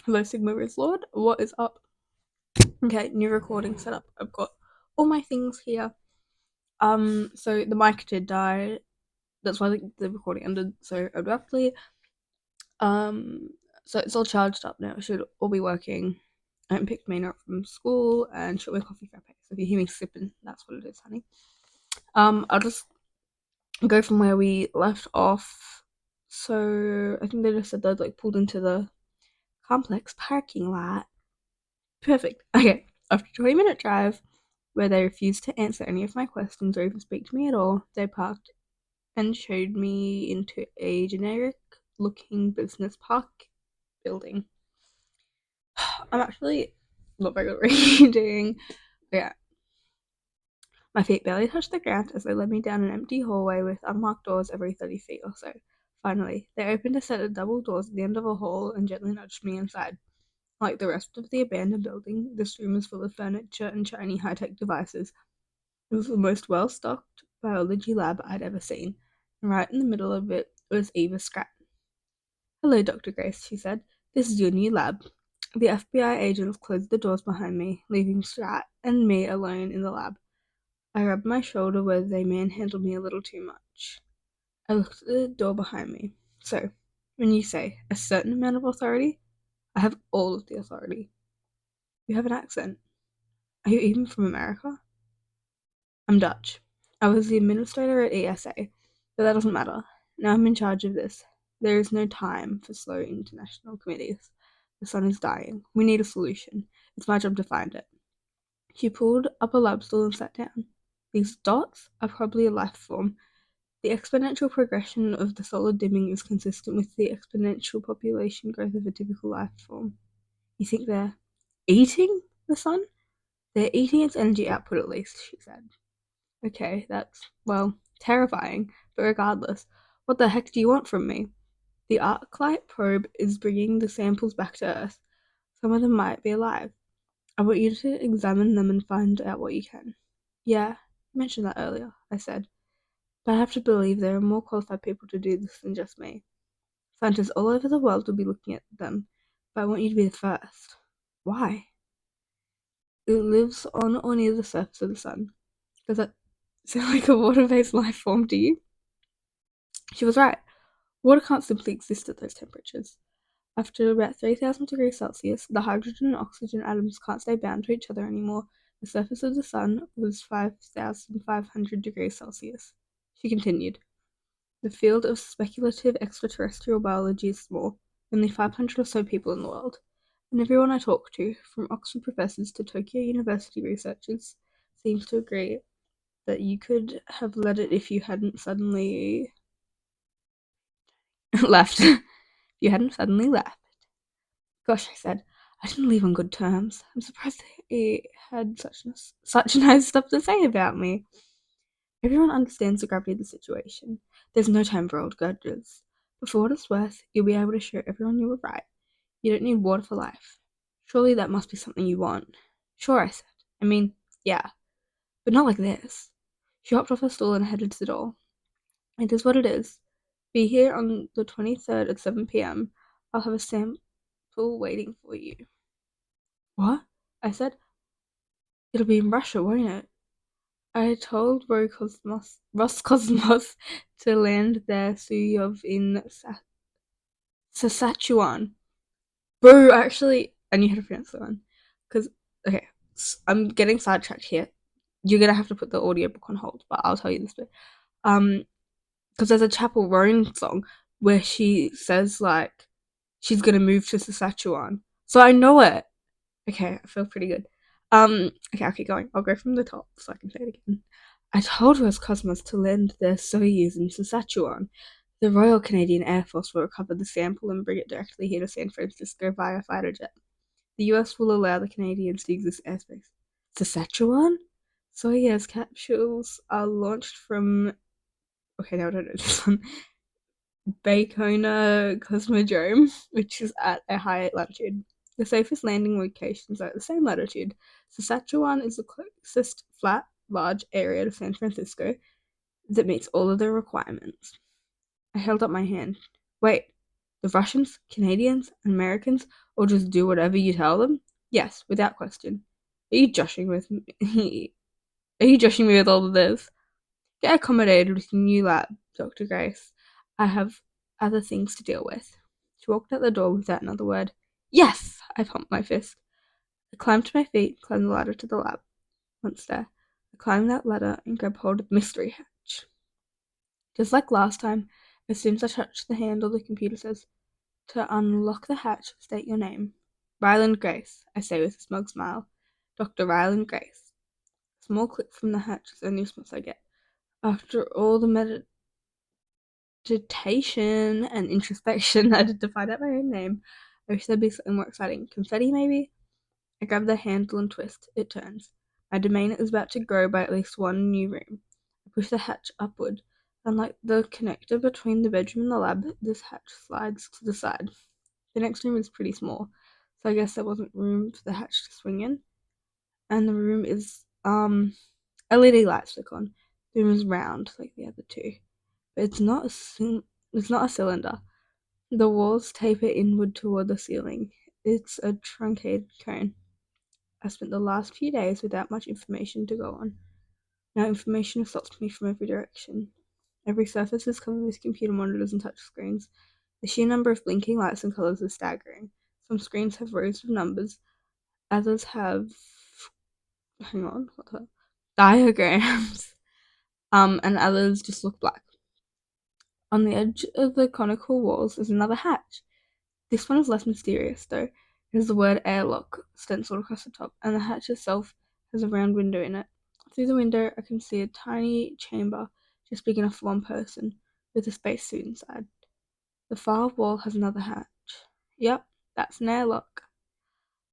Hello, Sigma Riz Lord. What is up? Okay, new recording setup. I've got all my things here. So the mic did die. That's why the recording ended so abruptly. Um, so it's all charged up now. It should all be working. I haven't picked Maina up from school and she'll make coffee frappe. So if you hear me sipping, that's what it is, honey. I'll just go from where we left off. So I think they just said they'd like pulled into the complex parking lot. Perfect. Okay. After a 20-minute drive, where they refused to answer any of my questions or even speak to me at all, they parked and showed me into a generic looking business park building. I'm actually not very good at reading. Yeah. My feet barely touched the ground as they led me down an empty hallway with unmarked doors every 30 feet or so. Finally, they opened a set of double doors at the end of a hall and gently nudged me inside. Like the rest of the abandoned building, this room is full of furniture and shiny high-tech devices. It was the most well-stocked biology lab I'd ever seen, and right in the middle of it was Eva Scratt. "Hello, Dr. Grace," she said. "This is your new lab." The FBI agents closed the doors behind me, leaving Scratt and me alone in the lab. I rubbed my shoulder where they manhandled me a little too much. I looked at the door behind me. "So, when you say a certain amount of authority, I have all of the authority." "You have an accent. Are you even from America?" "I'm Dutch. I was the administrator at ESA, but that doesn't matter. Now I'm in charge of this. There is no time for slow international committees. The sun is dying. We need a solution. It's my job to find it." She pulled up a lab stool and sat down. "These dots are probably a life form. The exponential progression of the solar dimming is consistent with the exponential population growth of a typical life form." "You think they're eating the sun?" "They're eating its energy output at least," she said. "Okay, that's, well, terrifying, but regardless, what the heck do you want from me?" "The ArcLight probe is bringing the samples back to Earth. Some of them might be alive. I want you to examine them and find out what you can." "Yeah, you mentioned that earlier," I said. "But I have to believe there are more qualified people to do this than just me. Scientists all over the world will be looking at them, but I want you to be the first." "Why?" "It lives on or near the surface of the sun." "Does that sound like a water-based life form to you?" She was right. Water can't simply exist at those temperatures. After about 3000 degrees Celsius, the hydrogen and oxygen atoms can't stay bound to each other anymore. The surface of the sun was 5500 degrees Celsius. She continued. "The field of speculative extraterrestrial biology is small, only 500 or so people in the world. And everyone I talk to, from Oxford professors to Tokyo University researchers, seems to agree that you could have led it if you hadn't suddenly left. If you hadn't suddenly left." "Gosh," I said, "I didn't leave on good terms. I'm surprised he had such nice stuff to say about me." "Everyone understands the gravity of the situation. There's no time for old grudges. But for what it's worth, you'll be able to show everyone you were right. You don't need water for life. Surely that must be something you want." "Sure," I said. "I mean, yeah. But not like this." She hopped off her stool and headed to the door. "It is what it is. Be here on the 23rd at 7 p.m. I'll have a sample waiting for you." "What?" I said. "It'll be in Russia, won't it?" "I told Roscosmos to land their Soyuz in Saskatchewan." Bro, actually, I knew how to pronounce that one. Because, okay, I'm getting sidetracked here. You're gonna have to put the audiobook on hold, but I'll tell you this bit. Because there's a Chapel Roan song where she says, like, she's gonna move to Saskatchewan. So I know it. Okay, I feel pretty good. Okay, I'll keep going. I'll go from the top so I can say it again. "I told Roscosmos to land their Soyuz in Saskatchewan. The Royal Canadian Air Force will recover the sample and bring it directly here to San Francisco via fighter jet. The US will allow the Canadians to use this airspace." "Saskatchewan?" Soyuz capsules are launched from, okay, now I don't know this one, Bacona Cosmodrome, which is at a high latitude. The safest landing locations are at the same latitude. Saskatchewan is the closest flat, large area to San Francisco that meets all of the requirements. I held up my hand. "Wait, The Russians, Canadians, and Americans will just do whatever you tell them? Yes, without question. Are you joshing with me? Are you joshing me with all of this? Get accommodated with your new lab, Dr. Grace. I have other things to deal with. She walked out the door without another word. Yes! I pumped my fist. I climbed to my feet, climbed the ladder to the lab. Once there, I climbed that ladder and grabbed hold of the mystery hatch. Just like last time, as soon as I touch the handle, the computer says, "To unlock the hatch, state your name." "Ryland Grace," I say with a smug smile. "Dr. Ryland Grace." A small click from the hatch is the only response I get. After all the meditation and introspection I did to find out my own name, I wish there'd be something more exciting. Confetti, maybe? I grab the handle and twist. It turns. My domain is about to grow by at least one new room. I push the hatch upward. Unlike the connector between the bedroom and the lab, this hatch slides to the side. The next room is pretty small, so I guess there wasn't room for the hatch to swing in. And the room is, LED lights flick on. The room is round, like the other two. But it's not a cylinder. The walls taper inward toward the ceiling. It's a truncated cone. I spent the last few days without much information to go on. Now information assaults me from every direction. Every surface is covered with computer monitors and touch screens. The sheer number of blinking lights and colors is staggering. Some screens have rows of numbers. Others have diagrams. And others just look black. On the edge of the conical walls is another hatch. This one is less mysterious, though. It has the word airlock stenciled across the top, and the hatch itself has a round window in it. Through the window, I can see a tiny chamber just big enough for one person, with a spacesuit inside. The far wall has another hatch. Yep, that's an airlock.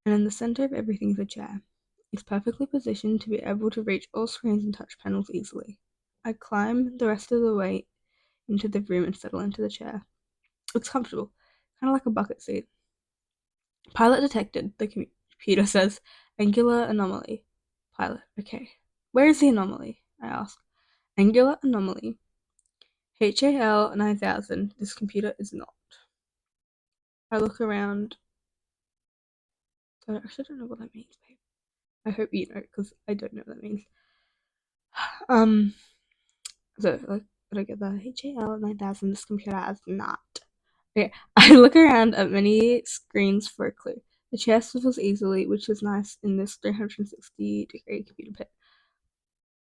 And in the center of everything is a chair. It's perfectly positioned to be able to reach all screens and touch panels easily. I climb the rest of the way into the room and settle into the chair. It's comfortable, kind of like a bucket seat. Pilot detected, the computer says. Angular anomaly. Pilot, okay. Where is the anomaly? I ask. Angular anomaly. HAL 9000. This computer is not. I look around. I actually don't know what that means, babe. I hope you know, because I don't know what that means. So, I don't get the HAL 9000. This computer has not. Okay, I look around at many screens for a clue. The chair swivels easily, which is nice in this 360-degree computer pit.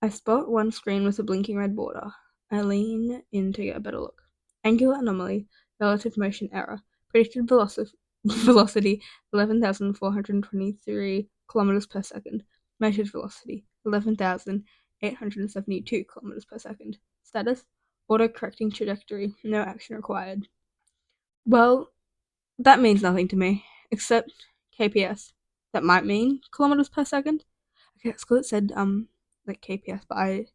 I spot one screen with a blinking red border. I lean in to get a better look. Angular anomaly, relative motion error, predicted velocity 11,423 kilometers per second, measured velocity 11,872 kilometers per second. Status: auto-correcting trajectory, no action required. Well, that means nothing to me, except KPS. That might mean kilometers per second. Okay, it's because it said like KPS, but I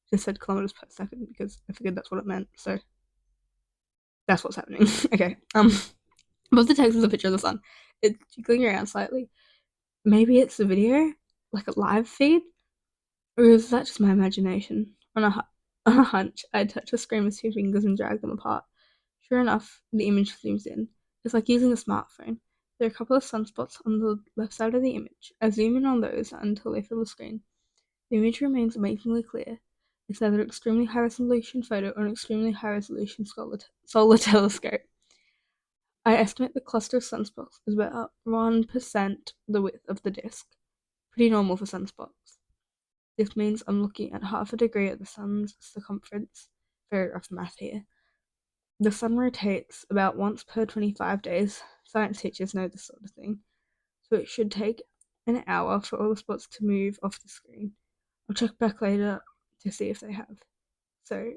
just said kilometers per second because I figured that's what it meant. So that's what's happening. Okay. Above the text is a picture of the sun. It's jiggling around slightly. Maybe it's a video, like a live feed, or is that just my imagination? On a hunch, I touch the screen with two fingers and drag them apart. Sure enough, the image zooms in. It's like using a smartphone. There are a couple of sunspots on the left side of the image. I zoom in on those until they fill the screen. The image remains amazingly clear. It's either an extremely high-resolution photo or an extremely high-resolution solar telescope. I estimate the cluster of sunspots is about 1% the width of the disk. Pretty normal for sunspots. This means I'm looking at half a degree at the sun's circumference. Very rough math here. The sun rotates about once per 25 days. Science teachers know this sort of thing. So it should take an hour for all the spots to move off the screen. I'll check back later to see if they have. So,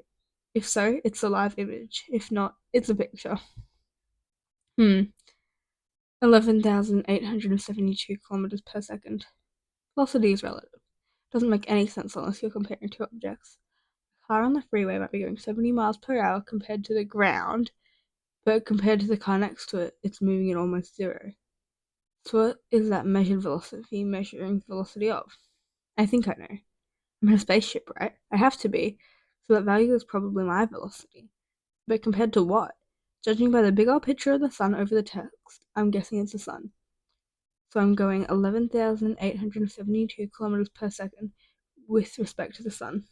if so, it's a live image. If not, it's a picture. 11,872 kilometers per second. Velocity is relative. Doesn't make any sense unless you're comparing two objects. A car on the freeway might be going 70 miles per hour compared to the ground, but compared to the car next to it, it's moving at almost zero. So what is that measured velocity measuring the velocity of? I think I know. I'm in a spaceship, right? I have to be. So that value is probably my velocity. But compared to what? Judging by the big old picture of the sun over the text, I'm guessing it's the sun. So I'm going 11,872 kilometers per second with respect to the sun.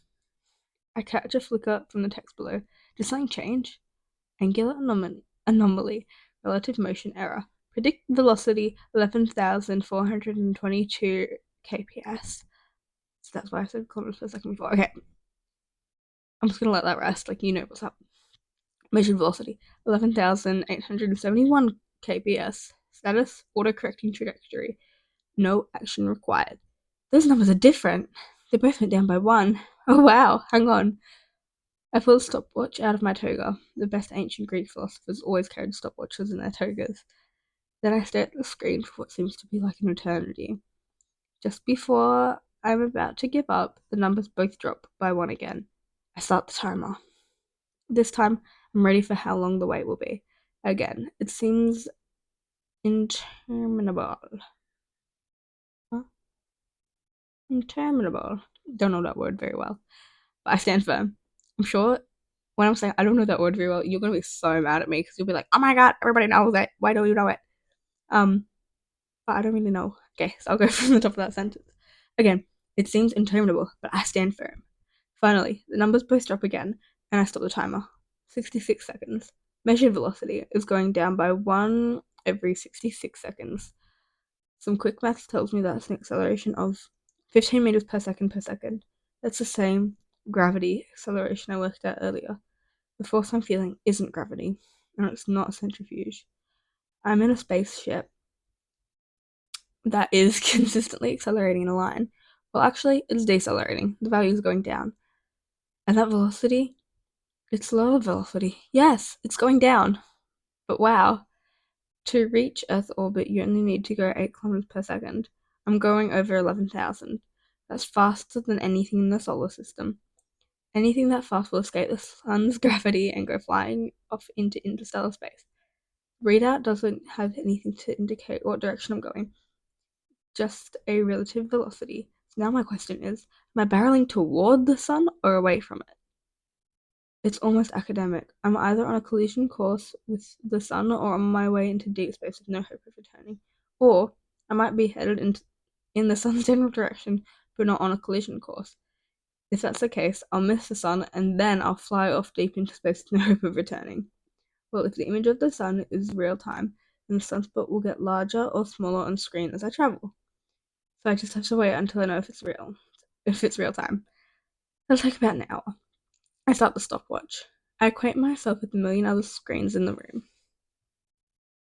I catch a flicker from the text below. Did something change? Angular anomaly, relative motion error. Predict velocity 11,422 kps. So that's why I said kilometers per second before. Okay. I'm just gonna let that rest, like you know what's up. Measured velocity 11,871 kps. Status autocorrecting trajectory. No action required. Those numbers are different. They both went down by 1. Oh wow, hang on. I pulled a stopwatch out of my toga. The best ancient Greek philosophers always carried stopwatches in their togas. Then I stared at the screen for what seems to be like an eternity. Just before I'm about to give up, the numbers both drop by 1 again. I start the timer. This time, I'm ready for how long the wait will be. Again, it seems interminable. Huh? Interminable. Don't know that word very well, but I stand firm. I'm sure when I'm saying I don't know that word very well, you're gonna be so mad at me because you'll be like, "Oh my god, everybody knows it. Why don't you know it?" But I don't really know. Okay, so I'll go from the top of that sentence. Again, it seems interminable, but I stand firm. Finally, the numbers both drop again, and I stop the timer. 66 seconds. Measured velocity is going down by 1 every 66 seconds. Some quick maths tells me that's an acceleration of 15 meters per second per second. That's the same gravity acceleration I worked out earlier. The force I'm feeling isn't gravity, and it's not a centrifuge. I'm in a spaceship that is consistently accelerating in a line. Well, actually, it's decelerating. The value is going down. And that velocity, it's lower velocity. Yes, it's going down. But wow, to reach Earth orbit, you only need to go 8 kilometers per second. I'm going over 11,000. That's faster than anything in the solar system. Anything that fast will escape the sun's gravity and go flying off into interstellar space. Readout doesn't have anything to indicate what direction I'm going, just a relative velocity. So now my question is, am I barreling toward the sun or away from it? It's almost academic. I'm either on a collision course with the sun or on my way into deep space with no hope of returning. Or I might be headed in the sun's general direction, but not on a collision course. If that's the case, I'll miss the sun and then I'll fly off deep into space with no hope of returning. Well, if the image of the sun is real time, then the sunspot will get larger or smaller on screen as I travel. So I just have to wait until I know if it's real time. It'll take about an hour. I start the stopwatch. I acquaint myself with a million other screens in the room.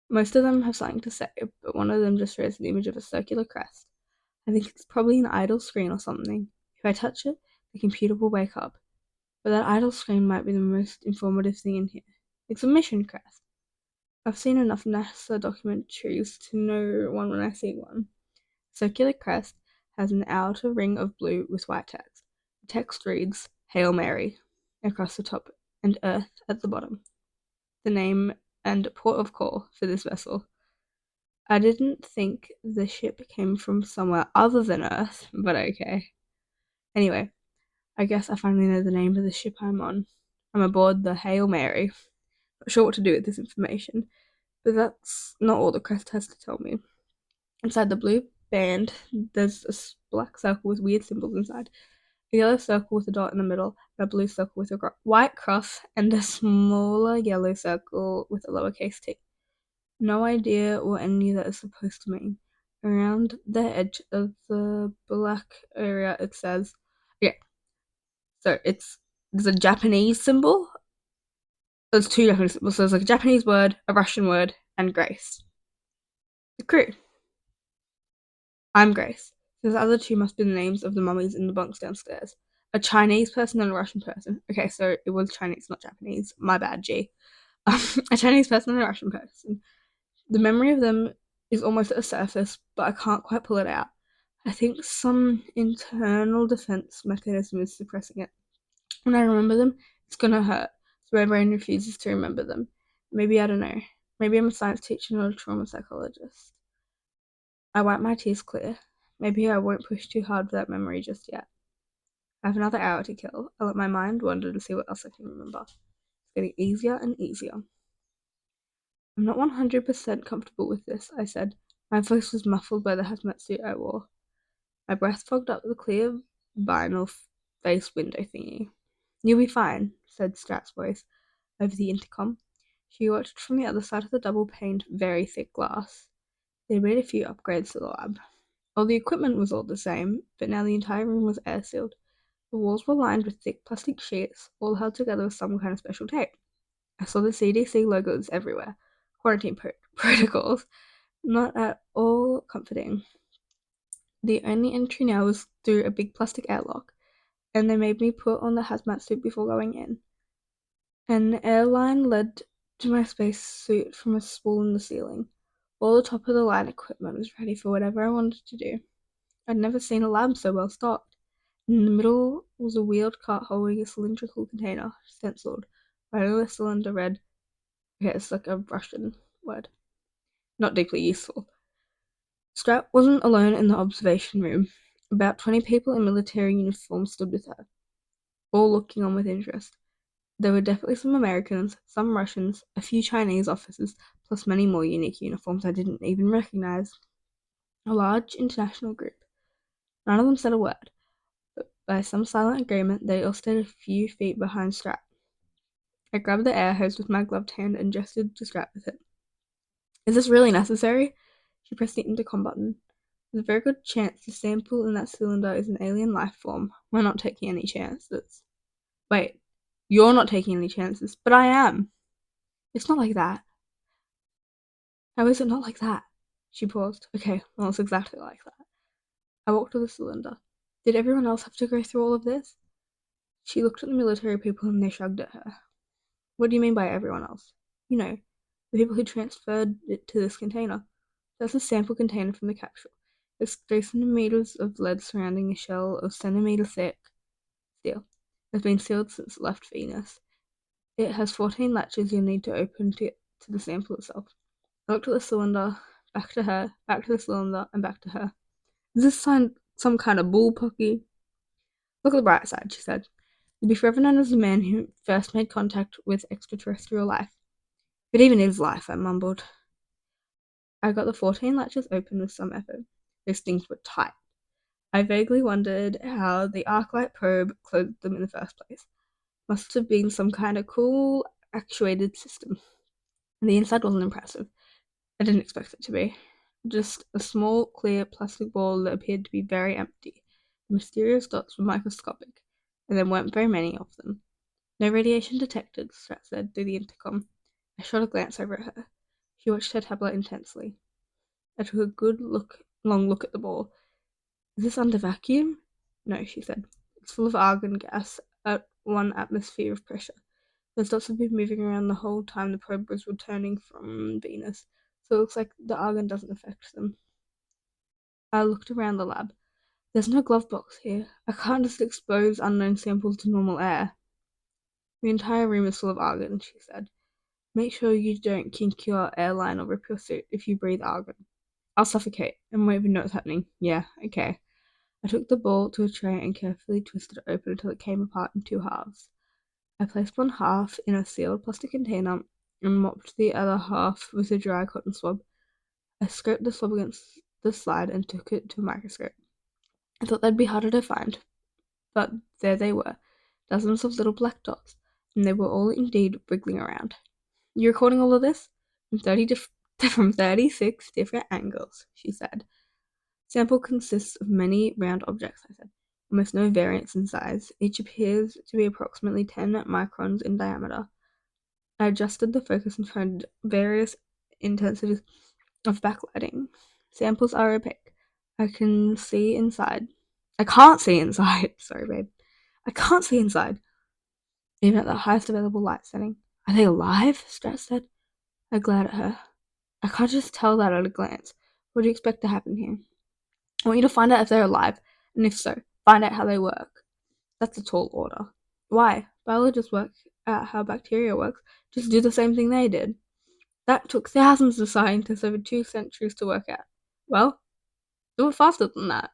Most of them have something to say, but one of them just shows the image of a circular crest. I think it's probably an idle screen or something. If I touch it, the computer will wake up. But that idle screen might be the most informative thing in here. It's a mission crest. I've seen enough NASA documentaries to know one when I see one. Circular crest has an outer ring of blue with white text. The text reads, Hail Mary, across the top, and Earth at the bottom. The name and port of call for this vessel. I didn't think the ship came from somewhere other than Earth, but okay. Anyway, I guess I finally know the name of the ship I'm on. I'm aboard the Hail Mary. Not sure what to do with this information, but that's not all the crest has to tell me. Inside the blue band, there's a black circle with weird symbols inside, a yellow circle with a dot in the middle, and a blue circle with a white cross, and a smaller yellow circle with a lowercase t. No idea what any of that is supposed to mean. Around the edge of the black area, it says, okay, so there's a Japanese symbol. There's 2 Japanese symbols. So there's like a Japanese word, a Russian word, and Grace. The crew. I'm Grace. Those other 2 must be the names of the mummies in the bunks downstairs. A Chinese person and a Russian person. Okay, so it was Chinese, not Japanese. My bad, G. A Chinese person and a Russian person. The memory of them is almost at the surface, but I can't quite pull it out. I think some internal defense mechanism is suppressing it. When I remember them, it's gonna hurt, so my brain refuses to remember them. Maybe I don't know. Maybe I'm a science teacher, not a trauma psychologist. I wipe my tears clear. Maybe I won't push too hard for that memory just yet. I have another hour to kill. I'll let my mind wander to see what else I can remember. It's getting easier and easier. I'm not 100% comfortable with this, I said. My voice was muffled by the hazmat suit I wore. My breath fogged up the clear vinyl face window thingy. You'll be fine, said Strat's voice over the intercom. She watched from the other side of the double-paned, very thick glass. They made a few upgrades to the lab. All the equipment was all the same, but now the entire room was air-sealed. The walls were lined with thick plastic sheets, all held together with some kind of special tape. I saw the CDC logos everywhere. Quarantine protocols. Not at all comforting. The only entry now was through a big plastic airlock, and they made me put on the hazmat suit before going in. An airline led to my spacesuit from a spool in the ceiling. All the top-of-the-line equipment was ready for whatever I wanted to do. I'd never seen a lab so well stocked. In the middle was a wheeled cart holding a cylindrical container, stenciled. Right on the cylinder read, okay, it's like a Russian word. Not deeply useful. Strat wasn't alone in the observation room. About 20 people in military uniforms stood with her, all looking on with interest. There were definitely some Americans, some Russians, a few Chinese officers, plus many more unique uniforms I didn't even recognize. A large international group. None of them said a word, but by some silent agreement, they all stayed a few feet behind Strat. I grabbed the air hose with my gloved hand and gestured to Strat with it. Is this really necessary? She pressed the intercom button. There's a very good chance the sample in that cylinder is an alien life form. We're not taking any chances. Wait, you're not taking any chances, but I am. It's not like that. How is it not like that? She paused. Okay, well, it's exactly like that. I walked to the cylinder. Did everyone else have to go through all of this? She looked at the military people and they shrugged at her. What do you mean by everyone else? You know, the people who transferred it to this container. That's a sample container from the capsule. There's 3 centimeters of lead surrounding a shell of centimeter thick steel. It's been sealed since it left Venus. It has 14 latches you'll need to open to get to the sample itself. I looked at the cylinder, back to her, back to the cylinder, and back to her. Is this some kind of bullpucky? Look at the bright side, she said. You'll be forever known as the man who first made contact with extraterrestrial life. If it even is life, I mumbled. I got the 14 latches open with some effort. Those things were tight. I vaguely wondered how the Arclight probe closed them in the first place. Must have been some kind of cool, actuated system. The inside wasn't impressive. I didn't expect it to be. Just a small, clear plastic ball that appeared to be very empty. The mysterious dots were microscopic, and there weren't very many of them. No radiation detected, Strat said through the intercom. I shot a glance over at her. She watched her tablet intensely. I took a good long look at the ball. Is this under vacuum? No, she said. It's full of argon gas at 1 atmosphere of pressure. Those dots have been moving around the whole time the probe was returning from Venus, so it looks like the argon doesn't affect them. I looked around the lab. There's no glove box here. I can't just expose unknown samples to normal air. The entire room is full of argon, she said. Make sure you don't kink your airline or rip your suit if you breathe argon. I'll suffocate and won't even know what's happening. Yeah, okay. I took the ball to a tray and carefully twisted it open until it came apart in 2 halves. I placed one half in a sealed plastic container and mopped the other half with a dry cotton swab. I scraped the swab against the slide and took it to a microscope. I thought they'd be harder to find, but there they were, dozens of little black dots, and they were all indeed wriggling around. You recording all of this? From 36 different angles, she said. Sample consists of many round objects, I said. Almost no variance in size. Each appears to be approximately 10 microns in diameter. I adjusted the focus and found various intensities of backlighting. Samples are opaque. I can see inside. I can't see inside. Sorry, babe. I can't see inside. Even at the highest available light setting. Are they alive? Strat said. I glared at her. I can't just tell that at a glance. What do you expect to happen here? I want you to find out if they're alive, and if so, find out how they work. That's a tall order. Why? Biologists work out how bacteria works. Just do the same thing they did. That took thousands of scientists over 2 centuries to work out. Well, do it faster than that.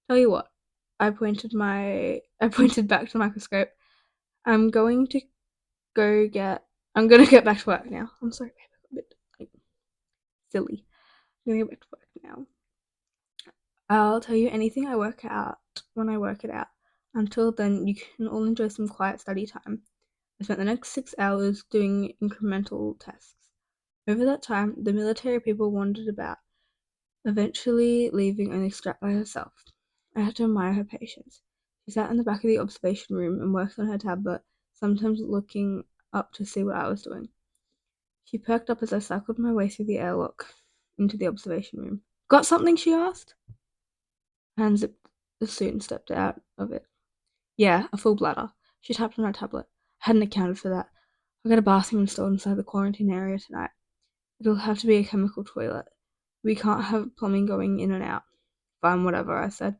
Tell you what, I pointed back to the microscope. I'm going to get back to work now. I'm sorry, babe, Silly. I'm gonna go back to work now. I'll tell you anything I work out when I work it out. Until then, you can all enjoy some quiet study time. I spent the next 6 hours doing incremental tests. Over that time, the military people wandered about, eventually leaving only Strat by herself. I had to admire her patience. She sat in the back of the observation room and worked on her tablet, sometimes looking up to see what I was doing. She perked up as I cycled my way through the airlock into the observation room. Got something? She asked. I unzipped the suit and stepped out of it. Yeah, a full bladder. She tapped on her tablet. I hadn't accounted for that. I'll get a bathroom installed inside the quarantine area tonight. It'll have to be a chemical toilet. We can't have plumbing going in and out. Fine, whatever, I said.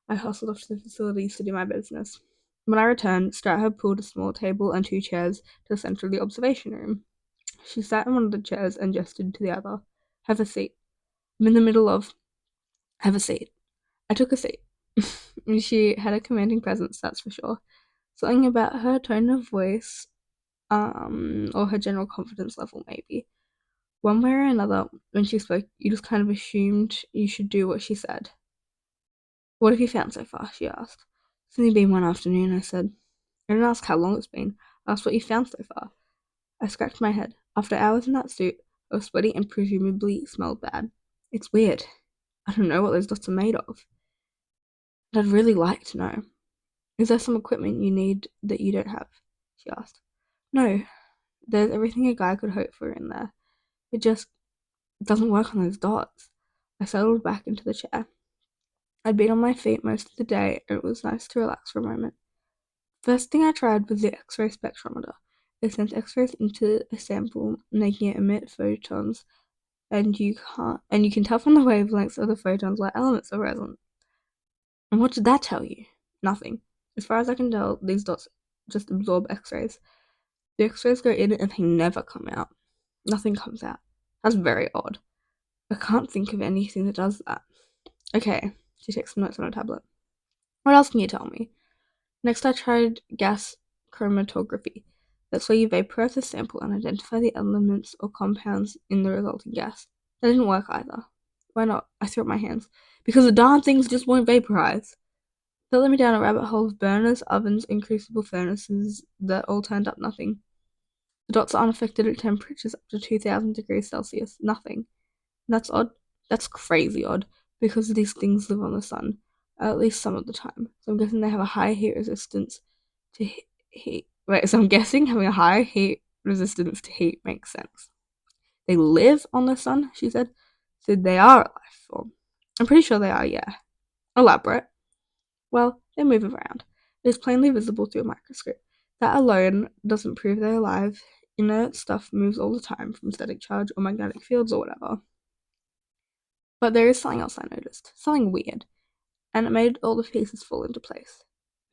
I hustled off to the facilities to do my business. When I returned, Strat had pulled a small table and 2 chairs to the center of the observation room. She sat in one of the chairs and gestured to the other. Have a seat. I'm in the middle of. Have a seat. I took a seat. She had a commanding presence, that's for sure. Something about her tone of voice, or her general confidence level, maybe. One way or another, when she spoke, you just kind of assumed you should do what she said. What have you found so far? She asked. It's only been one afternoon, I said. I didn't ask how long it's been. I asked what you found so far. I scratched my head. After hours in that suit, I was sweaty and presumably smelled bad. It's weird. I don't know what those dots are made of. And I'd really like to know. Is there some equipment you need that you don't have? She asked. No, there's everything a guy could hope for in there. It just doesn't work on those dots. I settled back into the chair. I'd been on my feet most of the day, and it was nice to relax for a moment. First thing I tried was the X-ray spectrometer. It sends X-rays into a sample, making it emit photons, and you can tell from the wavelengths of the photons what elements are present. And what did that tell you? Nothing. As far as I can tell, these dots just absorb X-rays. The X-rays go in and they never come out. Nothing comes out. That's very odd. I can't think of anything that does that. Okay, she takes some notes on her tablet. What else can you tell me? Next, I tried gas chromatography. That's where you vaporize a sample and identify the elements or compounds in the resulting gas. That didn't work either. Why not? I threw up my hands. Because the darn things just won't vaporize. That led me down a rabbit hole of burners, ovens, and crucible furnaces that all turned up nothing. The dots are unaffected at temperatures up to 2000 degrees Celsius. Nothing. And that's odd. That's crazy odd, because these things live on the sun, at least some of the time. So I'm guessing they have a high heat resistance to heat. Wait, so I'm guessing having a high heat resistance to heat makes sense. They live on the sun, she said. So they are a life form. I'm pretty sure they are, yeah. Elaborate. Well, they move around. It is plainly visible through a microscope. That alone doesn't prove they're alive. Inert stuff moves all the time from static charge or magnetic fields or whatever. But there is something else I noticed. Something weird. And it made all the pieces fall into place.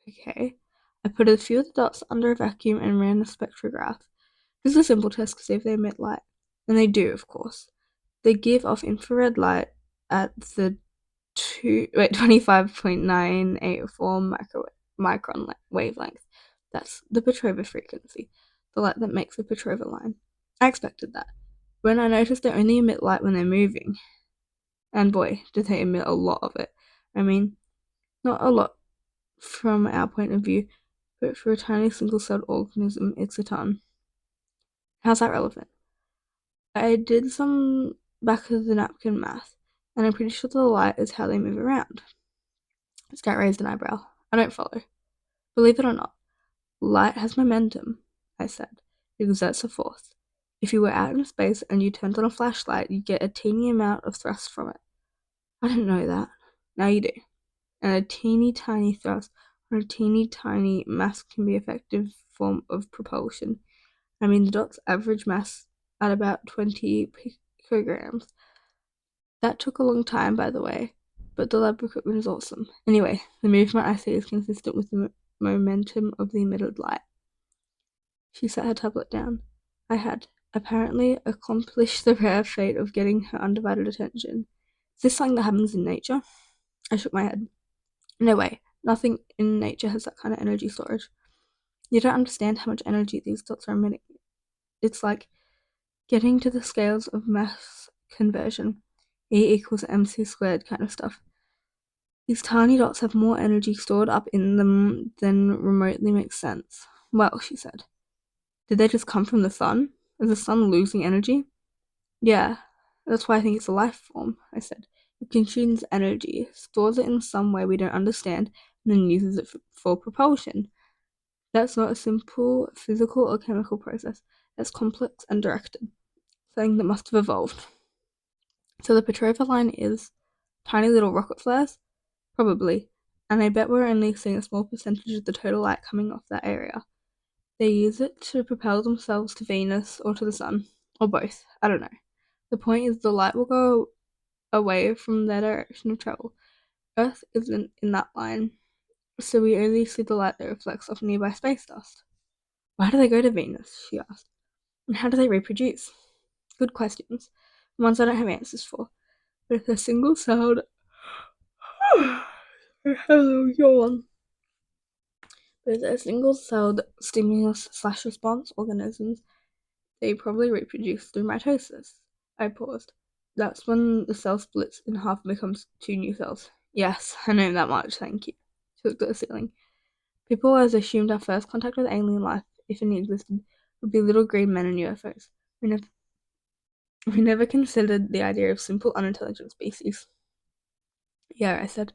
Okay. I put a few of the dots under a vacuum and ran a spectrograph. This is a simple test to see if they emit light. And they do, of course. They give off infrared light at the 25.984 micron wavelength. That's the Petrova frequency, the light that makes the Petrova line. I expected that. When I noticed they only emit light when they're moving, and boy, did they emit a lot of it. I mean, not a lot from our point of view, but for a tiny single-celled organism, it's a ton. How's that relevant? I did some back of the napkin math, and I'm pretty sure the light is how they move around. Scout raised an eyebrow. I don't follow. Believe it or not, light has momentum, I said. It exerts a force. If you were out in space and you turned on a flashlight, you'd get a teeny amount of thrust from it. I didn't know that. Now you do. And a teeny tiny thrust on a teeny tiny mass can be an effective form of propulsion. I mean, the dot's average mass at about 20 picograms. That took a long time, by the way, but the lab equipment is awesome. Anyway, the movement I see is consistent with the momentum of the emitted light. She set her tablet down. I had, apparently, accomplished the rare fate of getting her undivided attention. Is this something that happens in nature? I shook my head. No way. Nothing in nature has that kind of energy storage. You don't understand how much energy these dots are emitting. It's like getting to the scales of mass conversion. E equals mc squared kind of stuff. These tiny dots have more energy stored up in them than remotely makes sense. Well, she said. Did they just come from the sun? Is the sun losing energy? Yeah, that's why I think it's a life form, I said. It consumes energy, stores it in some way we don't understand, and then uses it for propulsion. That's not a simple physical or chemical process. That's complex and directed. Something that must have evolved. So the Petrova line is tiny little rocket flares? Probably. And I bet we're only seeing a small percentage of the total light coming off that area. They use it to propel themselves to Venus or to the sun. Or both. I don't know. The point is the light will go away from their direction of travel. Earth isn't in that line, so we only see the light that reflects off nearby space dust. Why do they go to Venus? She asked. And how do they reproduce? Good questions. Ones I don't have answers for. But if they're single celled. Hello, yawn. But if they're single celled stimulus/response organisms, they probably reproduce through mitosis. I paused. That's when the cell splits in half and becomes two new cells. Yes, I know that much, thank you. She looked at the ceiling. People always assumed our first contact with alien life, if any existed, would be little green men and UFOs. We never considered the idea of simple, unintelligent species. Yeah, I said.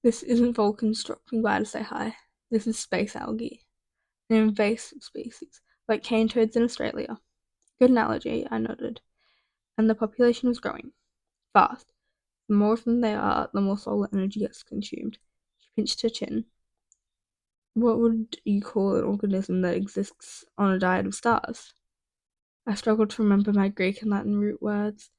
This isn't Vulcans dropping by to say hi. This is space algae. An invasive species, like cane toads in Australia. Good analogy, I nodded. And the population was growing. Fast. The more of them there are, the more solar energy gets consumed. She pinched her chin. What would you call an organism that exists on a diet of stars? I struggled to remember my Greek and Latin root words.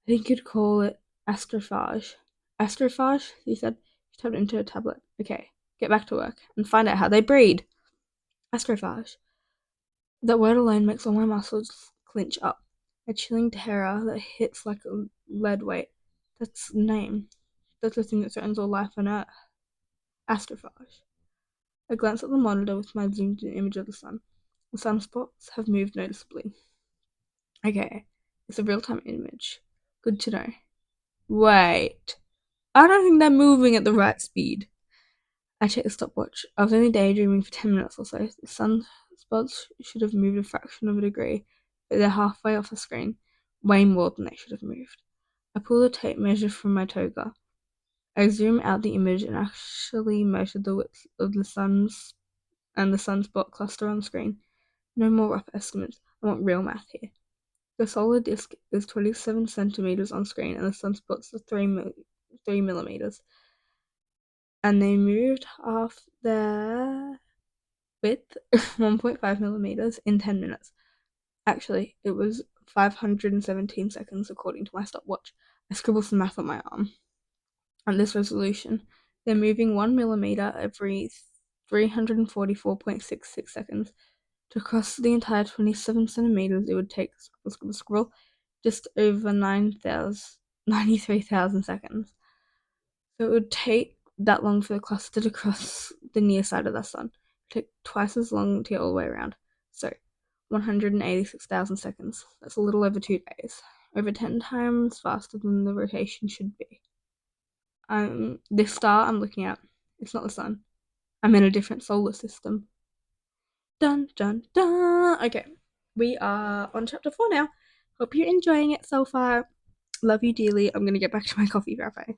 I think you'd call it astrophage. Astrophage? She said. She tapped into a tablet. Okay, get back to work and find out how they breed. Astrophage. That word alone makes all my muscles clench up. A chilling terror that hits like a lead weight. That's the name. That's the thing that threatens all life on Earth. Astrophage. I glanced at the monitor with my zoomed in image of the sun. The sunspots have moved noticeably. Okay, it's a real-time image. Good to know. Wait. I don't think they're moving at the right speed. I checked the stopwatch. I was only daydreaming for 10 minutes or so. The sunspots should have moved a fraction of a degree, but they're halfway off the screen. Way more than they should have moved. I pulled a tape measure from my toga. I zoomed out the image and actually measured the width of the sun's and the sunspot cluster on the screen. No more rough estimates. I want real math here. The solar disk is 27 centimeters on screen, and the sunspots are 3 millimeters. And they moved half their width, 1.5 millimeters, in 10 minutes. Actually, it was 517 seconds according to my stopwatch. I scribbled some math on my arm. At this resolution, they're moving 1 millimeter every 344.66 seconds. To cross the entire 27 centimeters, it would take scroll just over 93,000 seconds. So it would take that long for the cluster to cross the near side of the sun. It would take twice as long to get all the way around. So 186,000 seconds. That's a little over 2 days. Over 10 times faster than the rotation should be. This star I'm looking at, it's not the sun. I'm in a different solar system. Dun dun dun. Okay, we are on chapter 4 now. Hope you're enjoying it so far. Love you dearly. I'm gonna get back to my coffee cafe.